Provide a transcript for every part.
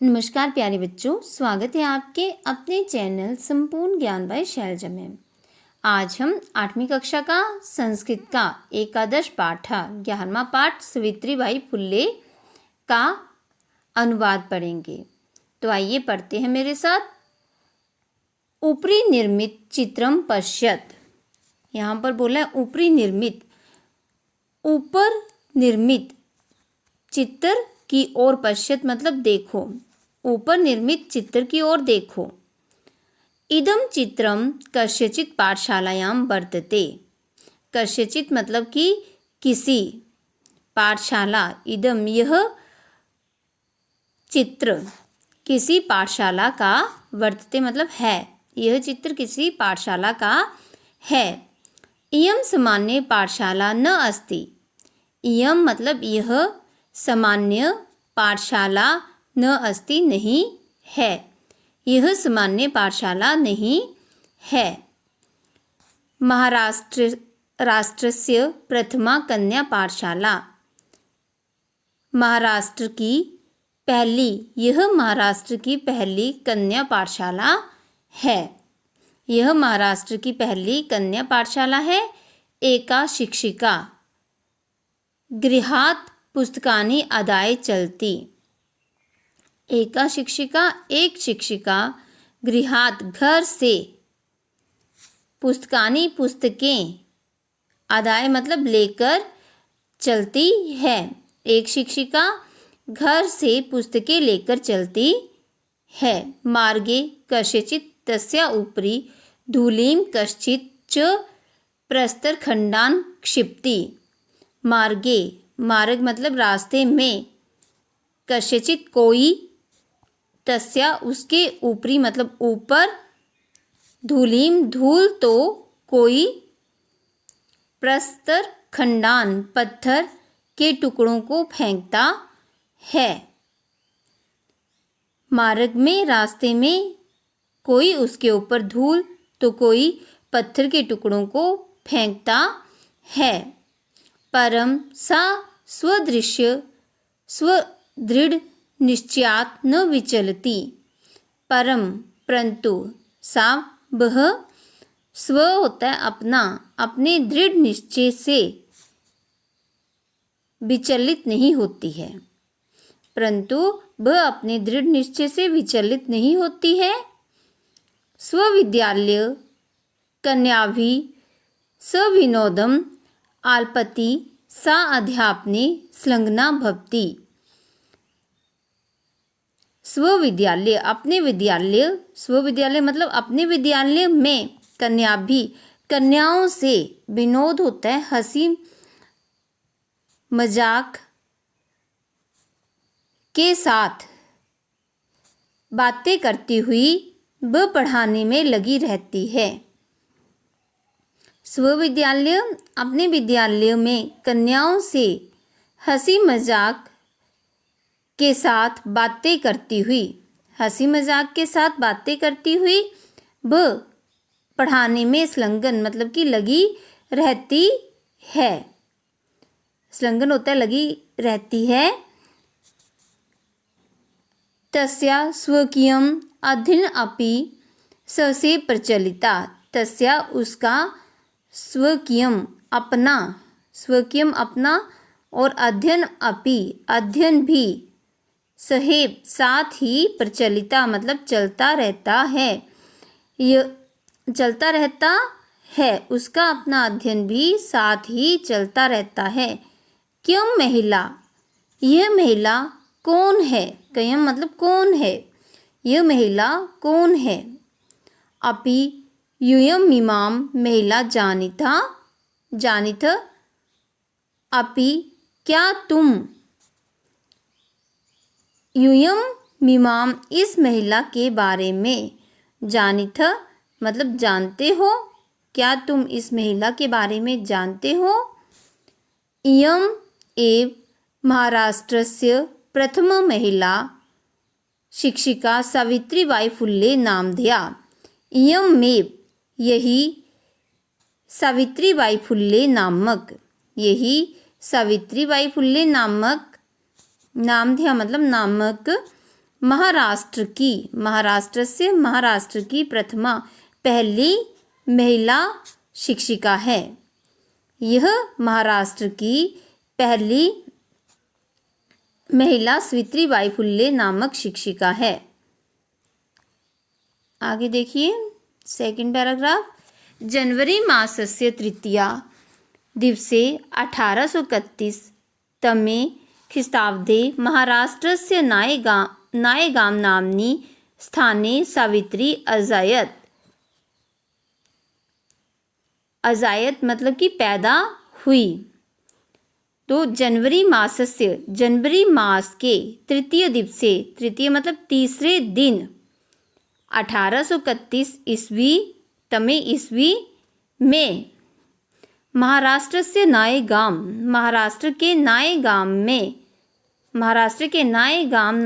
नमस्कार प्यारे बच्चों, स्वागत है आपके अपने चैनल संपूर्ण ज्ञान बाय शैलजा में। आज हम 8वीं कक्षा का संस्कृत का एकादश पाठ 11वां पाठ सावित्रीबाई फुल्ले का अनुवाद पढ़ेंगे। तो आइए पढ़ते हैं मेरे साथ। ऊपरी निर्मित चित्रम पश्यत। यहाँ पर बोला है ऊपरी निर्मित, ऊपर निर्मित चित्र की ओर पश्यत मतलब देखो, ऊपर निर्मित चित्र की ओर देखो। इदम चित्रम कस्यचित् पाठशालायां वर्तते। कस्यचित् मतलब कि किसी, पाठशाला, इदम यह चित्र किसी पाठशाला का, वर्तते मतलब है, यह चित्र किसी पाठशाला का है। इयं सामान्य पाठशाला न अस्ति। इयं मतलब यह, सामान्य पाठशाला न अस्ति नहीं है, यह सामान्य पाठशाला नहीं है। महाराष्ट्रस्य प्रथमा कन्या पाठशाला। महाराष्ट्र की पहली, यह महाराष्ट्र की पहली कन्या पाठशाला है, यह महाराष्ट्र की पहली कन्या पाठशाला है। एका शिक्षिका गृहात् पुस्तकानि आदाय चलती। एका शिक्षिका, एक शिक्षिका, गृहात् घर से, पुस्तकानि पुस्तकें, आदाय मतलब लेकर, चलती है। एक शिक्षिका घर से पुस्तकें लेकर चलती है। मार्गे कस्यचित् तस्या उपरि धूलिं कश्चित् च प्रस्तरखण्डान् क्षिपति। मार्गे, मार्ग मतलब रास्ते में, कस्यचित् कोई, तस्या उसके, ऊपरी मतलब ऊपर, धूलिम धूल तो कोई, प्रस्तर खंडान पत्थर के टुकड़ों को फेंकता है। मार्ग में, रास्ते में, कोई उसके ऊपर धूल तो कोई पत्थर के टुकड़ों को फेंकता है। परम सा स्वदृढ़ निश्चयात् न विचलति। परम परंतु, सा वह, स्व होता है अपना, अपने दृढ़ निश्चय से विचलित नहीं होती है। परंतु वह अपने दृढ़ निश्चय से विचलित नहीं होती है। स्वविद्यालय कन्याभि सविनोदम आलपति सा अध्यापने संलग्ना भवति। स्वविद्यालय अपने विद्यालय, स्वविद्यालय मतलब अपने विद्यालय में, कन्याभि कन्याओं से, विनोद होता है हंसी मजाक के साथ, बातें करती हुई वह पढ़ाने में लगी रहती है। स्वविद्यालय अपने विद्यालय में कन्याओं से हंसी मजाक के साथ बातें करती हुई, हंसी मजाक के साथ बातें करती हुई वह पढ़ाने में संलग्न मतलब कि लगी रहती है। संलग्न होता है लगी रहती है। तस्या स्वकीयम अध्ययन अपि ससे प्रचलिता। तस्या उसका, स्वकीयम अपना, स्वकीयम अपना, और अध्ययन अपि अध्ययन भी, सहेब साथ ही, प्रचलिता मतलब चलता रहता है, यह चलता रहता है, उसका अपना अध्ययन भी साथ ही चलता रहता है। क्यों महिला, यह महिला कौन है, कयम मतलब कौन है, यह महिला कौन है। अपि यूयम मीमाम महिला जानिता, जानित, अपि क्या तुम, यूयम मीमाम इस महिला के बारे में, जानिथ मतलब जानते हो, क्या तुम इस महिला के बारे में जानते हो। इयम एव महाराष्ट्रस्य प्रथम महिला शिक्षिका सावित्रीबाई फुल्ले नामधेया। इयम एव यही, सावित्रीबाई फुल्ले नामक, यही सावित्रीबाई फुल्ले नामक, नामधेया मतलब नामक, महाराष्ट्र से महाराष्ट्र की प्रथमा पहली महिला शिक्षिका है। यह महाराष्ट्र की पहली महिला सावित्रीबाई फुल्ले नामक शिक्षिका है। आगे देखिए सेकंड पैराग्राफ। जनवरी मासस्य तृतीया दिवसे 1831 तमे ख्रीष्टाब्दे महाराष्ट्रस्य नायगाम नाम्नि स्थाने सावित्री अजायत मतलब कि पैदा हुई। तो जनवरी मास के तृतीय दिवसे, तृतीय मतलब तीसरे दिन 1831 तमे ईस्वी में महाराष्ट्र के नायगाम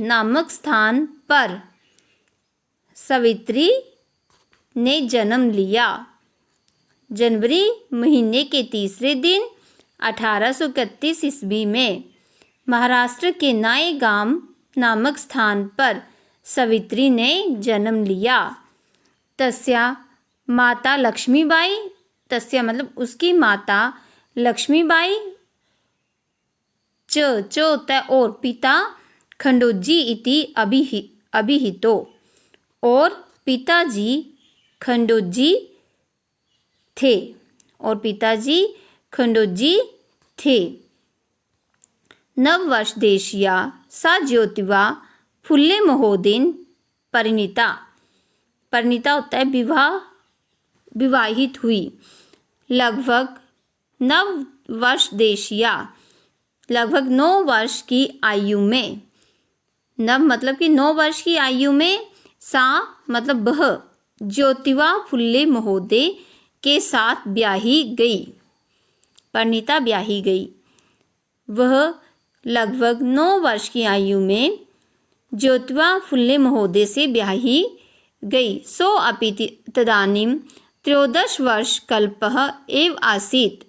नामक स्थान पर सावित्री ने जन्म लिया। जनवरी महीने के तीसरे दिन 1831 ईस्वी में महाराष्ट्र के नायगाम नामक स्थान पर सावित्री ने जन्म लिया। तस्या माता लक्ष्मीबाई, तस्या मतलब उसकी माता लक्ष्मीबाई और पिता खंडोजी इति अभिहितो, और पिताजी खंडोजी थे। नववर्षदेशीया सा ज्योतिबा फुल्ले महोदयन परिणीता होता है विवाहित हुई। लगभग 9 वर्ष की आयु में, नव मतलब कि 9 वर्ष की आयु में, सा मतलब वह ज्योतिबा फुल्ले महोदय के साथ परिणीता ब्याही गई। वह लगभग 9 वर्ष की आयु में ज्योतिबा फुल्ले महोदय से ब्याही गई। सो अपि तदानीं 13 वर्ष कल्पः एव आसीत्।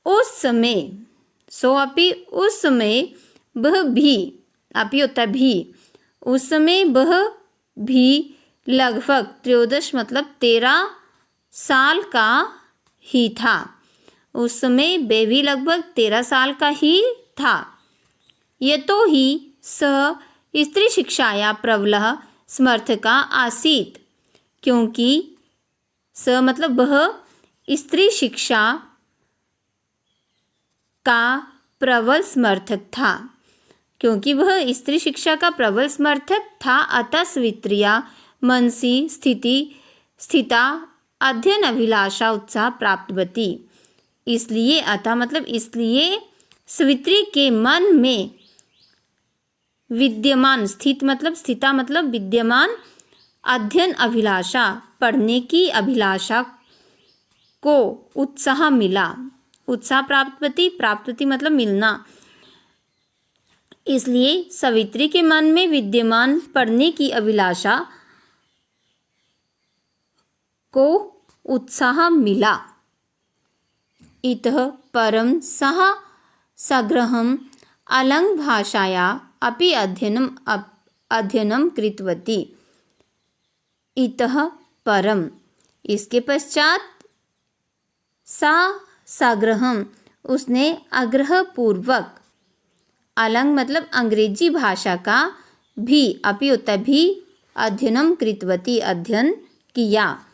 उस समय वह भी, अपि होता भी, उस समय वह भी लगभग 13 मतलब 13 साल का ही था। उस समय वह भी लगभग 13 साल का ही था। यतो हि सः स्त्री शिक्षाया प्रबलः समर्थका आसीत्, क्योंकि स मतलब वह स्त्री शिक्षा का प्रबल समर्थक था, क्योंकि वह स्त्री शिक्षा का प्रबल समर्थक था। अतः सावित्र्या मनसि स्थिता अध्ययन अभिलाषा उत्साह प्राप्तवती। इसलिए सावित्री के मन में विद्यमान, स्थिता मतलब विद्यमान, अध्ययन अभिलाषा, पढ़ने की अभिलाषा को उत्साह मिला। उत्साह प्राप्तवती मतलब मिलना। इसलिए सावित्री के मन में विद्यमान पढ़ने की अभिलाषा को उत्साह मिला। इतः परं सः सगृहं अलंग भाषाया अपि अध्ययनं कृतवती। इतः परम, इसके पश्चात, सा सगृहं उसने आग्रह पूर्वक, अलंग मतलब अंग्रेजी भाषा का, भी अपि होता भी, अध्ययनम कृतवती अध्ययन किया।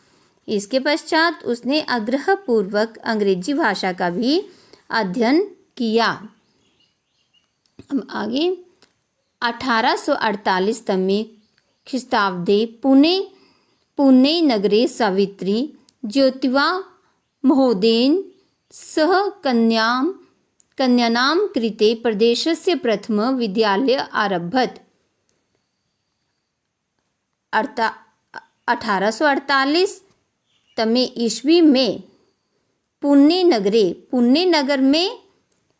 इसके पश्चात उसने आग्रह पूर्वक अंग्रेजी भाषा का भी अध्ययन किया। अब आगे 1848 तमे ख्रीष्टाब्दे पुणे नगरे सावित्री ज्योतिबा महोदयेन सह कन्यानां कृते प्रदेशस्य प्रथम विद्यालय आरभत। 1848 तमे ईस्वी में पुणे नगर में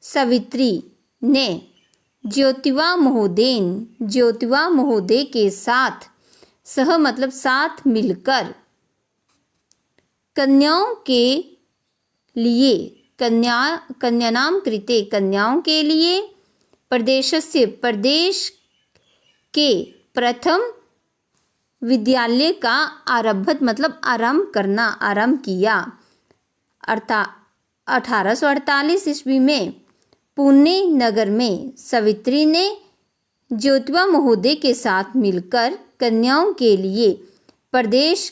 सावित्री ने ज्योतिबा महोदय के साथ, सह मतलब साथ मिलकर, कन्याओं के लिए, कन्यानाम कृते कन्याओं के लिए, प्रदेशस्य प्रदेश के प्रथम विद्यालय का आरंभत मतलब आरंभ करना, आरंभ किया। 1848 ईस्वी में पुणे नगर में सावित्री ने ज्योतिबा महोदय के साथ मिलकर कन्याओं के लिए प्रदेश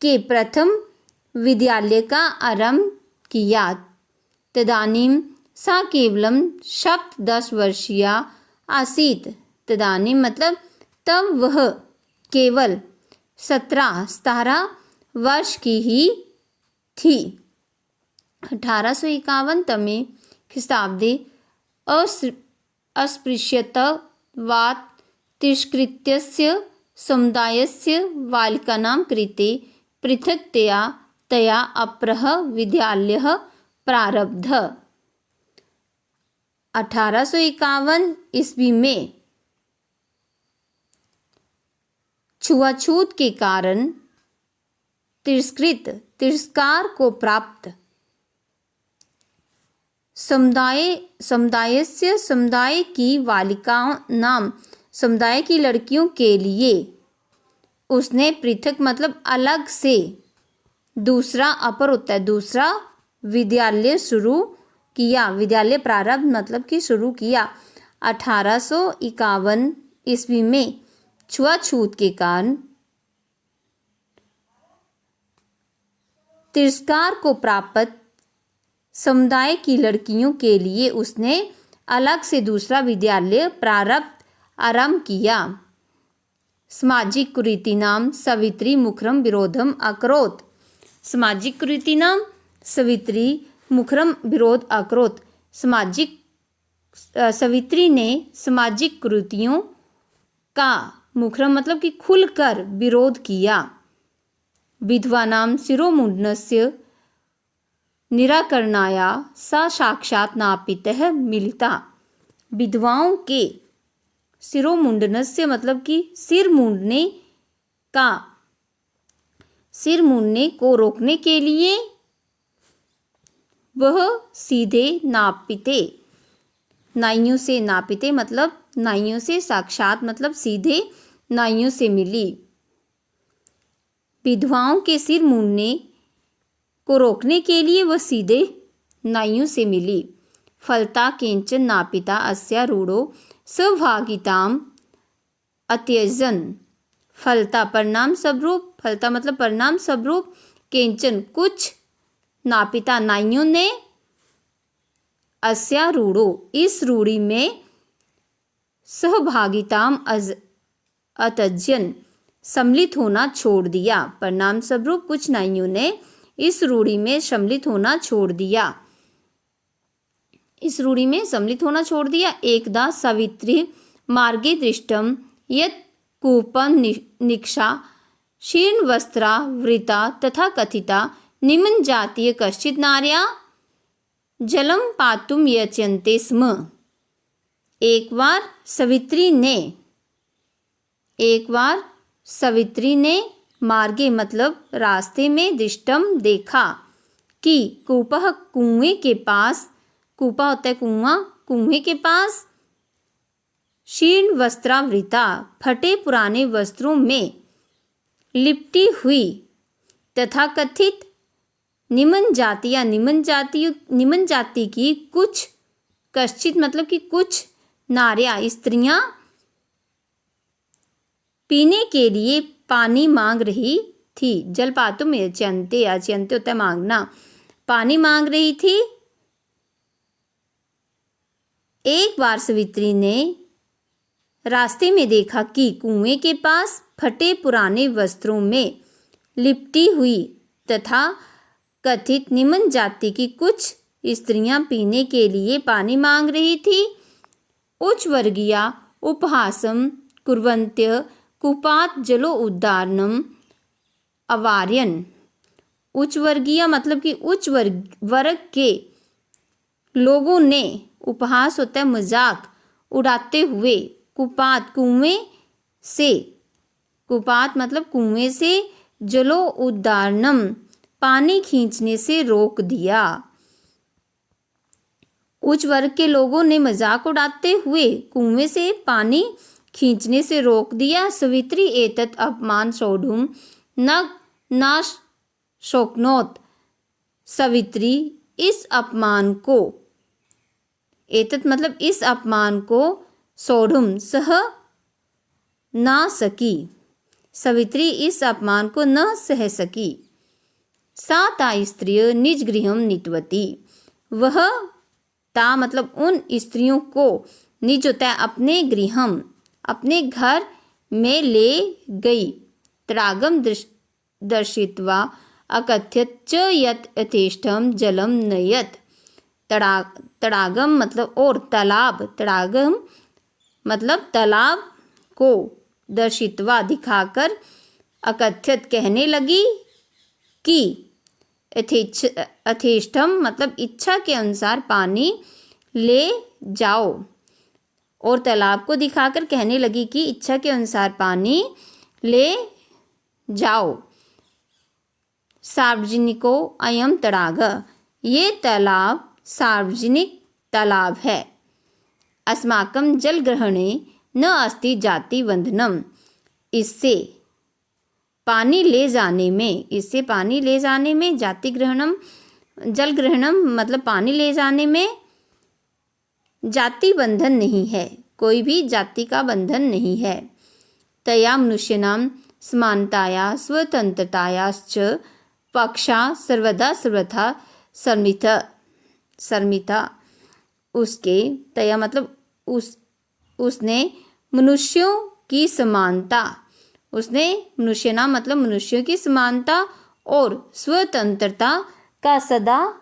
के प्रथम विद्यालय का आरंभ किया। तदानीं सा केवलं सप्तदशवर्षीया आसीत्। तदानीं मतलब तब वह केवल 17 वर्ष की ही थी। 1851 तमे ख्रीष्टाब्दे अस्पृश्यतावाद तिरस्कृत्यस्य समुदायस्य बालिकानां कृते पृथक्तया तया अपरः विद्यालयः प्रारब्धः। 1851 ईस्वी में छुआछूत के कारण तिरस्कार को प्राप्त समुदाय की बालिकाओं नाम समुदाय की लड़कियों के लिए उसने पृथक मतलब अलग से दूसरा अपर होता है, दूसरा विद्यालय शुरू किया। विद्यालय प्रारंभ मतलब कि शुरू किया। 1851 ईस्वी में छुआछूत के कारण तिरस्कार को प्राप्त समुदाय की लड़कियों के लिए उसने अलग से दूसरा विद्यालय आरंभ किया। सामाजिक कुरीतिनां सावित्री मुखरं विरोधम अकरोत्। सामाजिक कुरीतिनां सावित्री मुखरं विरोध अकरोत्। सावित्री ने सामाजिक कुरीतियों का मुखरम मतलब कि खुलकर विरोध किया। विधवानां शिरोमुण्डनस्य निराकरणाय सा साक्षात् नापितः मिलिता। विधवाओं के शिरोमुंडनस्य मतलब कि सिर मूंडने को रोकने के लिए वह सीधे नाइयों से नापिते मतलब नाइयों से, साक्षात मतलब सीधे नाइयों से मिली। विधवाओं के सिर मूंडने को रोकने के लिए वह सीधे नाइयों से मिली। फलता केंचन नापिता अस्या रूढ़ो सहभागिताम अत्यजन। फलता परिणाम स्वरूप, फलता मतलब परिणाम स्वरूप, केंचन कुछ, नापिता नाइयों ने, अस्या रूढ़ो इस रूढ़ी में, सहभागिताम अत्यजन सम्मिलित होना छोड़ दिया। परिणाम स्वरूप कुछ नाइयों ने इस रूढ़ी में सम्मिलित होना छोड़ दिया। इस रूढ़ी में सम्मिलित होना छोड़ दिया। एकदा सावित्री मार्गे दृष्टम यत् कूपं निक्षा शीर्णवस्त्रा वृता तथा कथिता निम्न जातीय कश्चित् नार्या जलम पातुम यचन्ते स्म। एक बार सवित्री ने मार्गे मतलब रास्ते में दृष्टम देखा कि कूपः कुएं के पास, कूपा होता है कुआं, कुएं के पास, शीर्ण वस्त्रावृता फटे पुराने वस्त्रों में लिपटी हुई, तथा कथित निम्न जाति की कुछ, कश्चित मतलब कि कुछ नार्या स्त्रियां पीने के लिए पानी मांग रही थी। जलपातुम यचन्ते, यचन्ते होता है मांगना, पानी मांग रही थी। एक बार सावित्री ने रास्ते में देखा कि कुएं के पास फटे पुराने वस्त्रों में लिपटी हुई तथा कथित निम्न जाति की कुछ स्त्रियां पीने के लिए पानी मांग रही थी। उच्च वर्गीया उपहासं कुर्वन्त्य कूपात् जलो उद्धारणम अवार्यन्। उच्च वर्गीय मतलब कि उच्च वर्ग के लोगों ने, उपहास होता है मजाक उड़ाते हुए, कुपात कुएं से, कुपात मतलब कुएं से, जलो उद्धारणम पानी खींचने से रोक दिया। उच्च वर्ग के लोगों ने मजाक उड़ाते हुए कुएं से पानी खींचने से रोक दिया। सवित्री एतत् अपमान सोढ़ुम न शोक्नोत। सवित्री इस अपमान को, एतत् मतलब इस अपमान को, सोढ़ुम सह ना सकी। सवित्री इस अपमान को न सह सकी। सा ता स्त्रिय निज गृहम नीतवती। वह ता मतलब उन स्त्रियों को निज होता है अपने गृहम, अपने घर में ले गई। तड़ागम दर्शित्वा अकथ्यत च यत् यथेष्टम जलम नयत। तड़ागम मतलब और तालाब, तड़ागम मतलब तालाब को, दर्शित्वा दिखाकर, अकथ्यत कहने लगी कि यथेष्टम मतलब इच्छा के अनुसार पानी ले जाओ, और तालाब को दिखाकर कहने लगी कि इच्छा के अनुसार पानी ले जाओ। सार्वजनिको अयम तड़ाग। ये तालाब सार्वजनिक तालाब है। अस्माकं जलग्रहणे न अस्ति जाति बंधनम। इससे पानी ले जाने में, इससे पानी ले जाने में जाति ग्रहणम, जल ग्रहणम मतलब पानी ले जाने में जाति बंधन नहीं है, कोई भी जाति का बंधन नहीं है। तया मनुष्यनाम समानताया स्वतंत्रतायाश्च पक्षा सर्वदा सर्वथा सर्मिता। उसके तया मतलब उसने मनुष्यों की समानता, उसने मनुष्यना मतलब मनुष्यों की समानता और स्वतंत्रता का सदा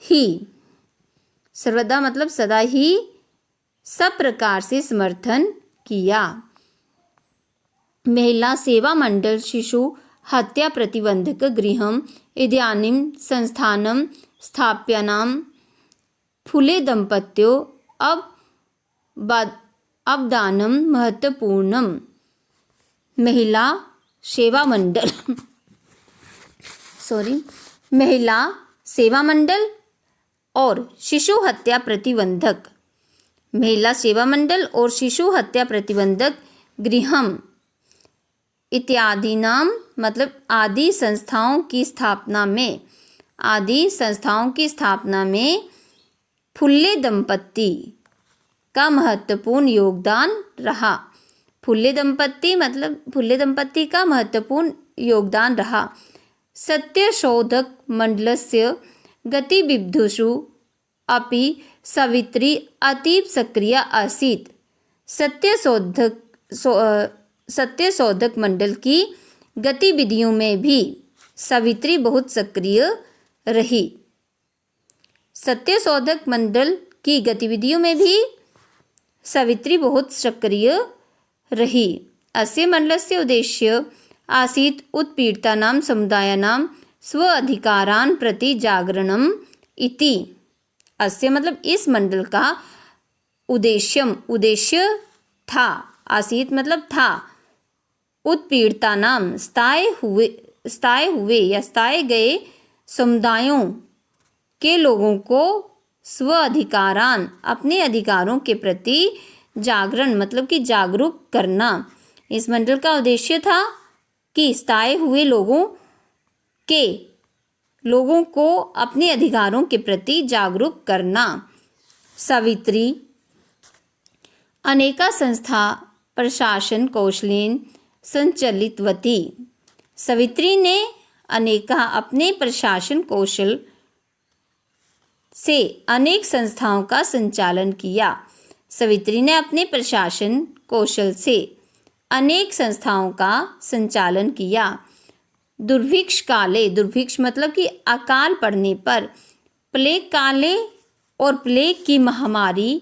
ही, सर्वदा मतलब सदा ही, सब प्रकार से समर्थन किया। महिला सेवा मंडल शिशु हत्या प्रतिबंधक गृहम इदानीं संस्थानम स्थाप्यानाम फुले दंपत्यो अवदानम महत्वपूर्णम। महिला सेवा मंडल महिला सेवा मंडल और शिशु हत्या प्रतिबंधक, महिला सेवा मंडल और शिशु हत्या प्रतिबंधक गृहम इत्यादि नाम मतलब आदि संस्थाओं की स्थापना में, आदि संस्थाओं की स्थापना में फुल्ले दंपत्ति का महत्वपूर्ण योगदान रहा। फुल्ले दंपत्ति मतलब फुल्ले दंपत्ति का महत्वपूर्ण योगदान रहा। सत्यशोधक मंडलस्य गतिविधिषु अपि सवित्री अतीव सक्रिय आसीत्। सत्यशोधक मंडल की गतिविधियों में भी सवित्री बहुत सक्रिय रही। सत्यशोधक मंडल की गतिविधियों में भी सवित्री बहुत सक्रिय रही। अस्य मंडलस्य उद्देश्य आसीत् उत्पीड़ितानां समुदायानां स्व अधिकारान् प्रति जागरणम् इति। अस्य मतलब इस मंडल का उद्देश्य था, आसीत् मतलब था, उत्पीड़ितानां स्थाये हुए या स्थाये गए समुदायों के लोगों को स्व अधिकारान अपने अधिकारों के प्रति जागरण मतलब कि जागरूक करना। इस मंडल का उद्देश्य था कि स्थाये हुए लोगों को अपने अधिकारों के प्रति जागरूक करना। सवित्री अनेका संस्था प्रशासन कौशलेन संचलितवती। सवित्री ने अनेका अपने प्रशासन कौशल से अनेक संस्थाओं का संचालन किया। सवित्री ने अपने प्रशासन कौशल से अनेक संस्थाओं का संचालन किया। दुर्भिक्ष काले, दुर्भिक्ष मतलब कि अकाल पड़ने पर, प्लेग काले और प्लेग की महामारी,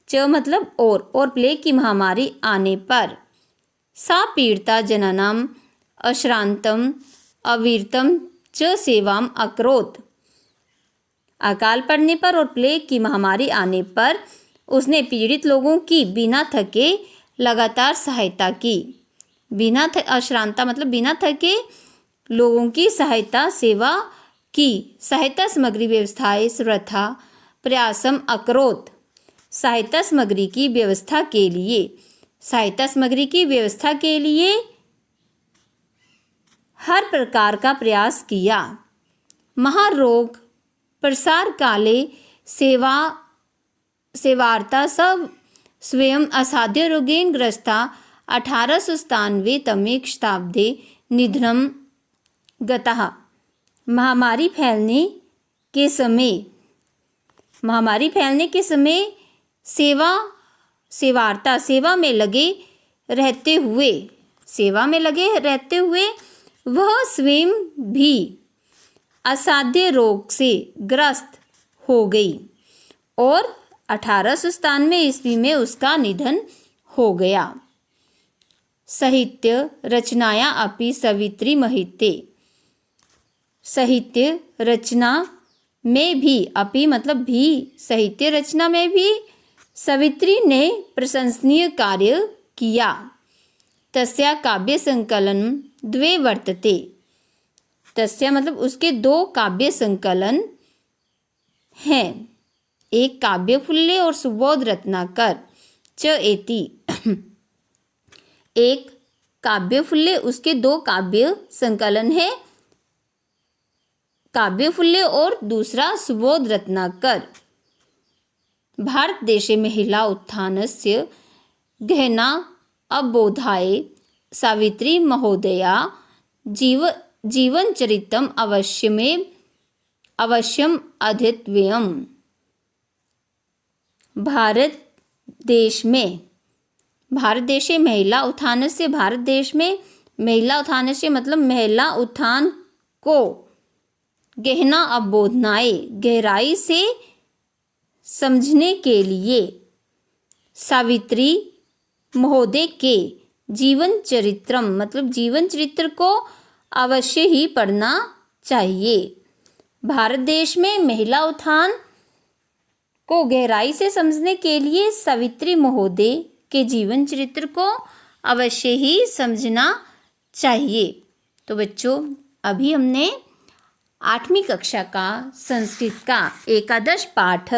च मतलब और प्लेग की महामारी आने पर, सा पीड़िता जनानाम अश्रांतम अविरतम च सेवाम अकरोत्। अकाल पड़ने पर और प्लेग की महामारी आने पर उसने पीड़ित लोगों की बिना थके लगातार सहायता की। अश्रांता मतलब बिना थके लोगों की सहायता, सेवा की। सहायता सामग्री व्यवस्थाएं सर्वथा प्रयासम अकरोत। सहायता सामग्री की व्यवस्था के लिए, सहायता सामग्री की व्यवस्था के लिए हर प्रकार का प्रयास किया। महारोग प्रसार काले सेवार्ता सब स्वयं असाध्य रोगेन ग्रस्ता 1897 तमे शताब्दे निधनम गतः। महामारी फैलने के समय सेवा में लगे रहते हुए वह स्वयं भी असाध्य रोग से ग्रस्त हो गई और 1897 ईस्वी में उसका निधन हो गया। साहित्य रचनाया अपि सवित्री महिते। साहित्य रचना में भी, अपि मतलब भी, साहित्य रचना में भी सवित्री ने प्रशंसनीय कार्य किया। तस्या काव्य संकलन द्वे वर्तते। तस्या मतलब उसके 2 काव्य संकलन हैं, एक काव्यफुल्ले और सुबोध रत्नाकर च एति। एक काव्यफुल्ले, उसके 2 काव्य संकलन है, काव्यफुल्ले और दूसरा सुबोध रत्नाकर। भारत देशे महिला उत्थानस्य गहना अवबोधाय सावित्री महोदया जीवनचरितम् अवश्यम अध्येतव्यम्। भारत देश महिला उत्थान से, भारत देश में महिला उत्थान से मतलब महिला उत्थान को गहना अवबोधनाए गहराई से समझने के लिए सावित्री महोदय के जीवन चरित्रम मतलब जीवन चरित्र को अवश्य ही पढ़ना चाहिए। भारत देश में महिला उत्थान को गहराई से समझने के लिए सावित्री महोदय के जीवन चरित्र को अवश्य ही समझना चाहिए। तो बच्चों, अभी हमने 8वीं कक्षा का संस्कृत का एकादश पाठ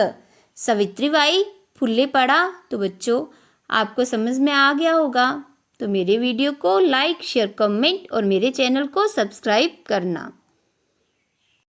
सावित्रीबाई फुल्ले पढ़ा। तो बच्चों, आपको समझ में आ गया होगा। तो मेरे वीडियो को लाइक, शेयर, कमेंट और मेरे चैनल को सब्सक्राइब करना।